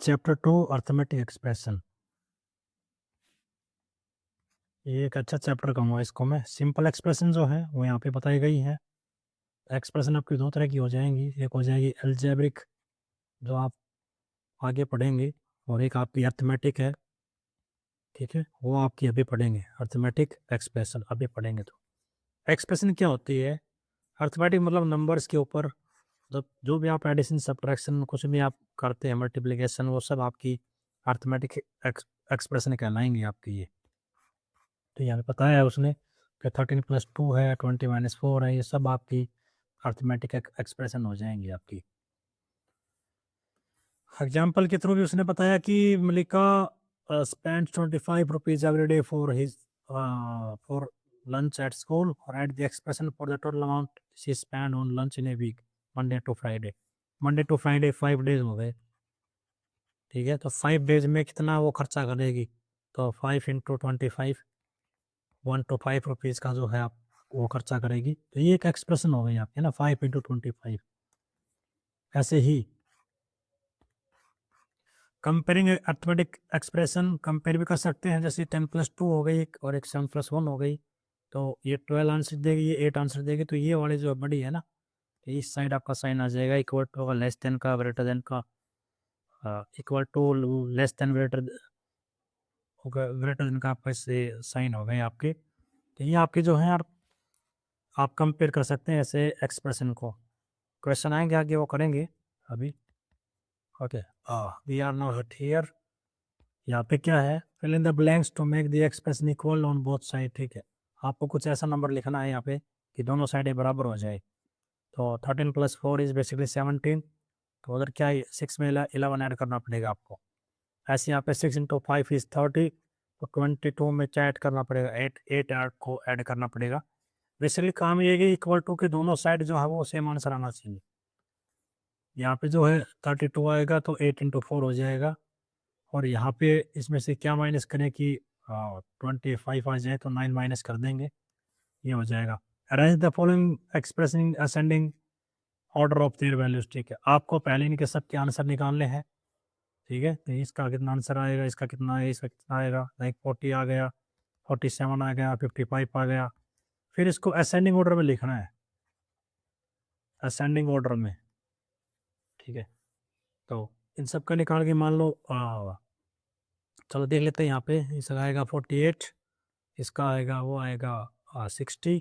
Chapter 2 arithmetic expression. ये एक अच्छा चैप्टर कहूँगा इसको मैं। सिंपल एक्सप्रेशन जो है वो यहाँ पे बताई गई है। एक्सप्रेशन आपकी दो तरह की हो जाएंगी, एक हो जाएगी अलजेब्रिक जो आप आगे पढ़ेंगे, और एक आपकी अर्थमेटिक है, ठीक है, वो आपकी अभी पढ़ेंगे। अर्थमेटिक एक्सप्रेशन अभी पढ़ेंगे। तो एक्सप्रेशन क्या होती है? अर्थमेटिक मतलब नंबर्स के ऊपर, मतलब जो भी आप एडिशन सब्ट्रैक्शन कुछ भी आप करते हैं, मल्टीप्लिकेशन, वो सब आपकी अर्थमेटिक एक्सप्रेशन कहलाएंगी आपकी ये। तो यहाँ पे बताया है उसने कि 13+2 है, 20-4 है, ये सब आपकी अर्थमेटिक एक्सप्रेशन हो जाएंगी आपकी। एग्जाम्पल के थ्रू भी उसने बताया कि मलिका spends 25 rupees every day for lunch at school, or write the expression for the total amount she spent on lunch in a week, Monday to Friday. Monday to Friday 5 days हो गए, ठीक है। तो 5 days में कितना वो खर्चा करेगी? तो 5 इंटू 25, 1 to 5 रुपीज़ का जो है आप वो खर्चा करेगी। तो ये एक एक्सप्रेशन हो गई आपकी ना, 5 इंटू 25। ऐसे ही कंपेयरिंग अर्थमेटिक एक्सप्रेशन कंपेयर भी कर सकते हैं, जैसे 10+2 हो गई और एक 7+1 हो गई, तो ये 12 आंसर देगी, ये 8 आंसर देगी। तो ये वाली जो बड़ी है ना, तो इस साइड आपका साइन आ जाएगा इक्वल टू होगा लेस देन का, ग्रेटर देन का, equal to, less than, greater होगा, ग्रेटर देन का आपका इससे साइन हो गए आपके। तो ये आपके जो है आप कंपेयर कर सकते हैं ऐसे एक्सप्रेशन को। क्वेश्चन आएंगे आगे, वो करेंगे अभी। Okay, we are now here. यहाँ पे क्या है? Fill in the blanks to make the expression equal on both side, ठीक है। आपको कुछ ऐसा नंबर लिखना है यहाँ पे कि दोनों साइडें बराबर हो जाए। तो 13+4 इज बेसिकली 17। तो उधर क्या है, 6 में 11 ऐड करना पड़ेगा आपको। ऐसे यहाँ पे 6 इंटू 5 इज 30। तो 22 में क्या ऐड करना पड़ेगा? 8 को ऐड करना पड़ेगा। बेसिकली काम ये है कि इक्वल टू के दोनों साइड जो है वो सेम आंसर आना चाहिए। यहाँ पे जो है 32 आएगा तो 8 इंटू 4 हो जाएगा, और यहाँ पे इसमें से क्या माइनस करें कि 25 आ जाए, तो 9 माइनस कर देंगे, ये हो जाएगा। Arrange the following expression ascending order of their values, ठीक है। आपको पहले इनके सबके आंसर निकालने हैं, ठीक है। तो इसका कितना आंसर आएगा, इसका कितना आएगा, इसका कितना आएगा, लाइक 40 आ गया, 47 आ गया, 55 आ गया। फिर इसको असेंडिंग ऑर्डर में लिखना है, असेंडिंग ऑर्डर में, ठीक है। तो इन सब का निकाल के मान लो, चलो देख लेते हैं। यहाँ पे इसका आएगा 48, इसका आएगा, वो आएगा 60।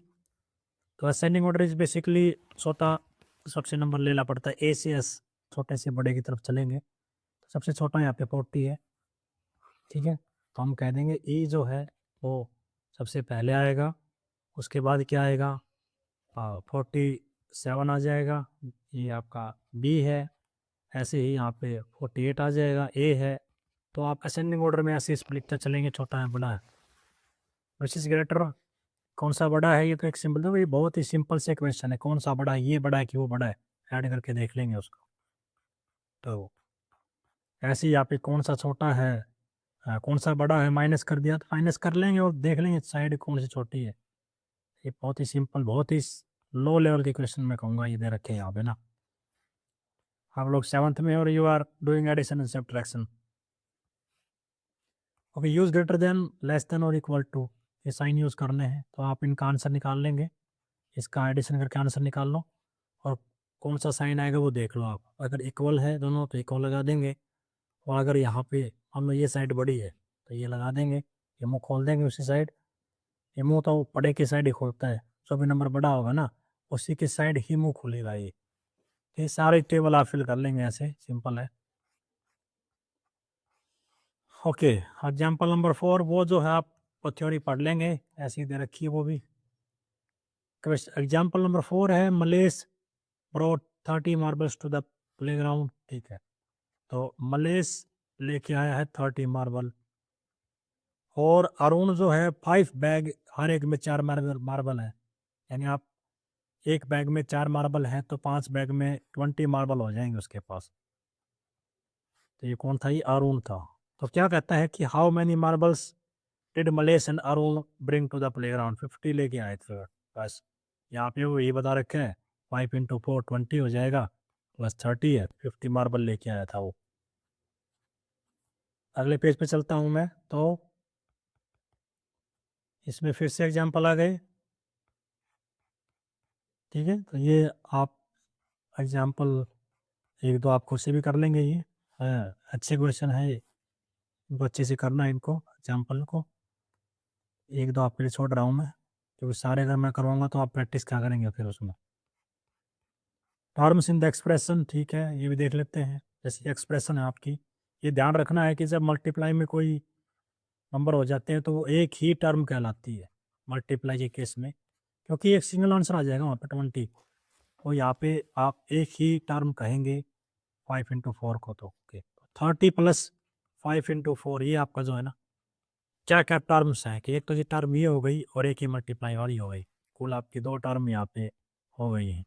तो असेंडिंग ऑर्डर इज बेसिकली छोटा सबसे नंबर लेना पड़ता है, ए से एस, छोटे से बड़े की तरफ चलेंगे। तो सबसे छोटा यहाँ पे 40 है, ठीक है। तो हम कह देंगे ई जो है वो सबसे पहले आएगा, उसके बाद क्या आएगा, 47 आ जाएगा, ये आपका बी है। ऐसे ही यहाँ पे 48 आ जाएगा, ए है। तो आप असेंडिंग ऑर्डर में ऐसे स्प्लिट चलेंगे, छोटा है बड़ा है, विच इज ग्रेटर, कौन सा बड़ा है। ये तो एक सिंपल, तो ये बहुत ही सिंपल से क्वेश्चन है, कौन सा बड़ा है, ये बड़ा है कि वो बड़ा है, ऐड करके देख लेंगे उसको। तो ऐसे ही यहाँ पे कौन सा छोटा है, कौन सा बड़ा है, माइनस कर दिया तो माइनस कर लेंगे और देख लेंगे साइड कौन सी छोटी है। ये बहुत ही सिंपल, बहुत ही लो लेवल के क्वेश्चन मैं कहूँगा ये दे रखे हैं यहाँ पे ना। हम लोग 7th में, और you are doing addition and subtraction. Okay, use greater than, less than और इक्वल टू, ये साइन यूज करने हैं। तो आप इनका आंसर निकाल लेंगे, इसका एडिशन करके आंसर निकाल लो, और कौन सा साइन आएगा वो देख लो आप। अगर इक्वल है दोनों तो इक्वल लगा देंगे, और अगर यहाँ पे हम लोग ये साइड बड़ी है तो ये लगा देंगे, ये मुँह खोल देंगे उसी साइड। ये मुँह तो बड़े की साइड ही खोलता है, जो भी नंबर बड़ा होगा ना उसी की साइड ही मुँह खुलेगा ये सारे टेबल आप फिल कर लेंगे, ऐसे सिंपल है। ओके, एग्जाम्पल नंबर 4, वो जो है आप थ्योरी पढ़ लेंगे, ऐसी दे रखी है वो भी। एग्जाम्पल नंबर 4 है, Malesh brought 30 marbles to the playground, ठीक है। तो मलेश लेके आया है 30 मार्बल, और अरुण जो है 5 बैग, हर एक में 4 मार्बल है, यानी आप एक बैग में 4 मार्बल है तो 5 बैग में 20 मार्बल हो जाएंगे उसके पास। तो ये कौन था? ये अरुण था। तो क्या कहता है कि how many marbles did Malesh and Arun bring to the playground? 50 लेके आए थे बस। यहाँ पे वो ये बता रखे हैं, 5 इंटू 4 20 हो जाएगा, प्लस 30 है, 50 मार्बल लेके आया था वो। अगले पेज पे चलता हूँ मैं, तो इसमें फिर से एग्जाम्पल आ गए। ठीक है, तो ये आप एग्जाम्पल एक दो आप खुद से भी कर लेंगे। ये अच्छे क्वेश्चन है, ये अच्छे से करना है इनको, एग्जाम्पल को। एक दो आपके लिए छोड़ रहा हूँ मैं, क्योंकि सारे अगर मैं करवाऊंगा तो आप प्रैक्टिस क्या करेंगे फिर उसमें। टर्म्स इन द एक्सप्रेशन, ठीक है, ये भी देख लेते हैं। जैसे एक्सप्रेशन है आपकी, ये ध्यान रखना है कि जब मल्टीप्लाई में कोई नंबर हो जाते हैं तो वो एक ही टर्म कहलाती है मल्टीप्लाई के केस में, क्योंकि एक सिंगल आंसर आ जाएगा वहाँ पे 20। और यहाँ पे आप एक ही टर्म कहेंगे 5 × 4 को, तो ओके 30 + 5 × 4, ये आपका जो है ना क्या क्या टर्म्स हैं कि एक तो ये टर्म ये हो गई और एक ही मल्टीप्लाई वाली हो गई, कुल आपकी दो टर्म यहाँ पे हो गई हैं।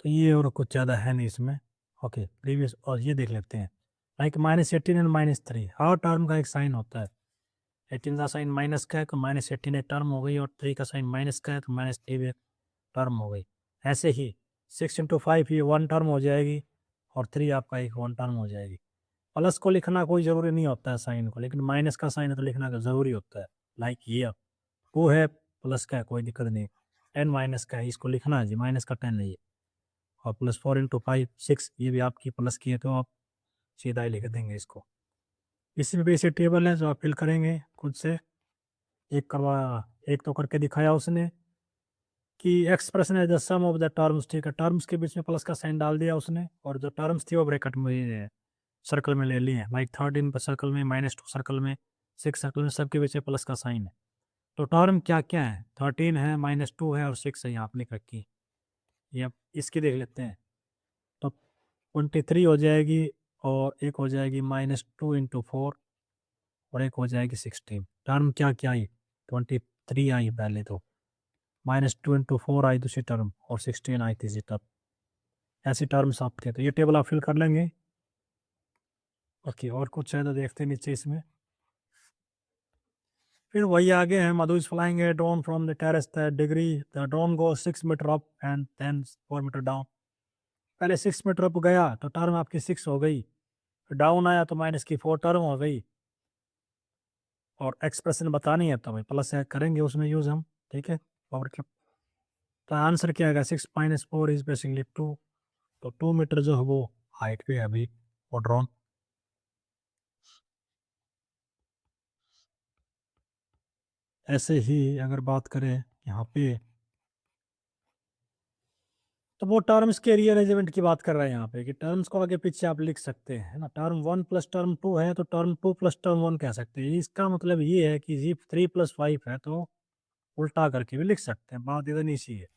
तो ये और कुछ ज़्यादा है नहीं इसमें। ओके, प्रीवियस और ये देख लेते हैं, लाइक -18 एंड -3, हर टर्म का एक साइन होता है। 18 का साइन माइनस का है तो -18 एक टर्म हो गई, और 3 का साइन माइनस का है तो -3 एक टर्म हो गई। ऐसे ही 6 × 5 ये वन टर्म हो जाएगी, और 3 आपका एक वन टर्म हो जाएगी। प्लस को लिखना कोई ज़रूरी नहीं होता है साइन को, लेकिन माइनस का साइन है तो लिखना ज़रूरी होता है। लाइक ये 2 है, प्लस का है, कोई दिक्कत नहीं। 10 माइनस का है, इसको लिखना है जी, माइनस का 10 है ये। और +4 × 5 6, ये भी आपकी प्लस की है तो आप सीधा ही लिख देंगे इसको। इसी में भी ऐसे टेबल है जो आप फिल करेंगे खुद से। एक तो करके दिखाया उसने कि एक्सप्रेशन है the sum of the terms, ठीक है, टर्म्स के बीच में प्लस का साइन डाल दिया उसने, और जो टर्म्स थी वो ब्रैकेट में सर्कल में ले लिए, लाइक 13 पर सर्कल में, -2 सर्कल में, 6 सर्कल में, सबके बीच में प्लस का साइन है। तो टर्म क्या क्या है, 13 है, -2 है, और 6 है, यहाँ आप लिख रखी। ये अब इसकी देख लेते हैं, तो 23 हो जाएगी, और एक हो जाएगी -2 × 4, और एक हो जाएगी 16। टर्म क्या क्या आई, 23 आई पहले, तो -2 × 4 आई दूसरी टर्म, और 16 आई तीसरी टर्म। ऐसी टर्म्स आप थे, तो ये टेबल आप फिल कर लेंगे। ओके, और कुछ है तो देखते हैं नीचे इसमें। फिर वही आगे है, Madhu is flying a drone from the terrace the degree the drone go 6 metre up and then 4 metre down. पहले 6 मीटर अप गया तो टर्म आपकी 6 हो गई, डाउन आया तो माइनस की 4 टर्म हो गई, और एक्सप्रेशन बतानी है तो भाई प्लस करेंगे उसमें यूज हम, ठीक है। और तो आंसर क्या आएगा, 6 - 4 इज बेसिकली 2। तो 2 मीटर जो है वो हाइट पे है अभी वो ड्रोन। ऐसे ही अगर बात करें यहाँ पे, तो वो टर्म्स के रीअरेंजमेंट की बात कर रहे हैं यहाँ पे, कि टर्म्स को आगे पीछे आप लिख सकते हैं, है ना। टर्म 1 + टर्म 2 है तो टर्म 2 + टर्म 1 कह सकते हैं। इसका मतलब ये है कि जी 3 + 5 है तो उल्टा करके भी लिख सकते हैं, बात इतनी सी है।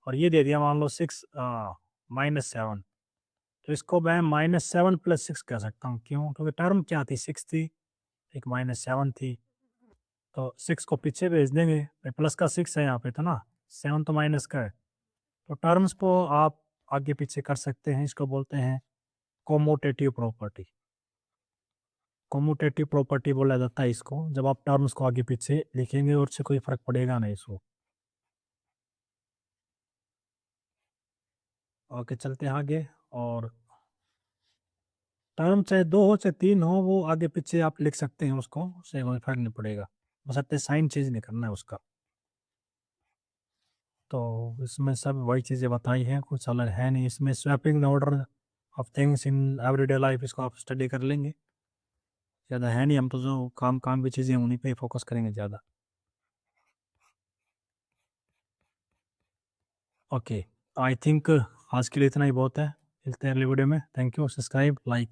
और ये दे दिया मान लो 6 -7, तो इसको मैं -7 + 6 कह सकता हूँ। क्यों, क्योंकि टर्म क्या थी, 6 थी, एक -7 थी, तो 6 को पीछे भेज देंगे, प्लस का 6 है यहाँ पे, तो ना 7 तो माइनस का है। तो टर्म्स को आप आगे पीछे कर सकते हैं, इसको बोलते हैं कोमोटेटिव प्रॉपर्टी। कोमोटेटिव प्रॉपर्टी बोला जाता है इसको, जब आप टर्म्स को आगे पीछे लिखेंगे और उससे कोई फर्क पड़ेगा नहीं इसको। ओके, चलते हैं आगे। और टर्म चाहे दो हो चाहे तीन हो, वो आगे पीछे आप लिख सकते हैं उसको, उससे कोई फर्क नहीं पड़ेगा, बस अपने साइन चेंज नहीं करना है उसका। तो इसमें सब वही चीज़ें बताई हैं, कुछ अलग है नहीं इसमें। Swapping order of things in everyday life, इसको आप स्टडी कर लेंगे, ज़्यादा है नहीं। हम तो जो काम काम की चीज़ें उन्हीं पे फोकस करेंगे ज़्यादा। ओके, आई थिंक आज के लिए इतना ही बहुत है। मिलते हैं अगली वीडियो में। Thank you, subscribe, like.